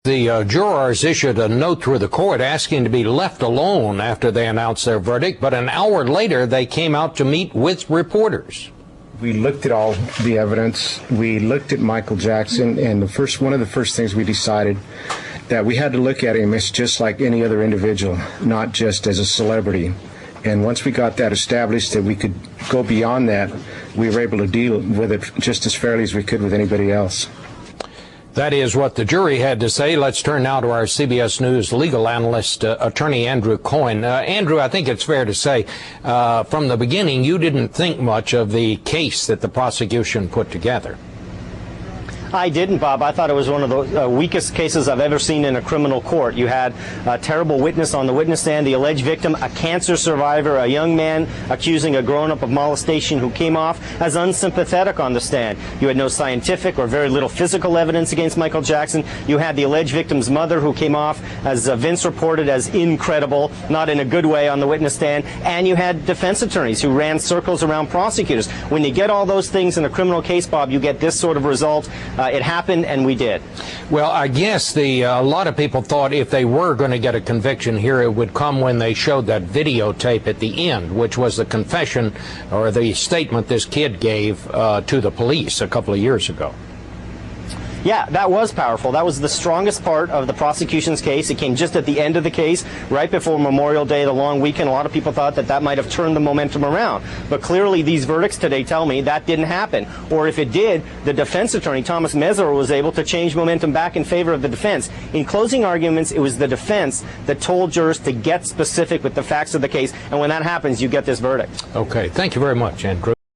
The jurors issued a note through the court asking to be left alone after they announced their verdict, but an hour later they came out to meet with reporters. We looked at all the evidence. We looked at Michael Jackson, and one of the first things we decided that we had to look at him as just like any other individual, not just as a celebrity. And once we got that established, that we could go beyond that, we were able to deal with it just as fairly as we could with anybody else. That is what the jury had to say. Let's turn now to our CBS News legal analyst, attorney Andrew Cohen. Andrew, I think it's fair to say from the beginning you didn't think much of the case that the prosecution put together. I didn't, Bob. I thought it was one of the weakest cases I've ever seen in a criminal court. You had a terrible witness on the witness stand, the alleged victim, a cancer survivor, a young man accusing a grown-up of molestation who came off as unsympathetic on the stand. You had no scientific or very little physical evidence against Michael Jackson. You had the alleged victim's mother who came off, as Vince reported, as incredible, not in a good way on the witness stand. And you had defense attorneys who ran circles around prosecutors. When you get all those things in a criminal case, Bob, you get this sort of result. It happened, and we did. Well, I guess a lot of people thought if they were going to get a conviction here, it would come when they showed that videotape at the end, which was the confession or the statement this kid gave to the police a couple of years ago. Yeah, that was powerful. That was the strongest part of the prosecution's case. It came just at the end of the case, right before Memorial Day, the long weekend. A lot of people thought that that might have turned the momentum around. But clearly these verdicts today tell me that didn't happen. Or if it did, the defense attorney, Thomas Mesereau, was able to change momentum back in favor of the defense. In closing arguments, it was the defense that told jurors to get specific with the facts of the case. And when that happens, you get this verdict. Okay. Thank you very much, Andrew.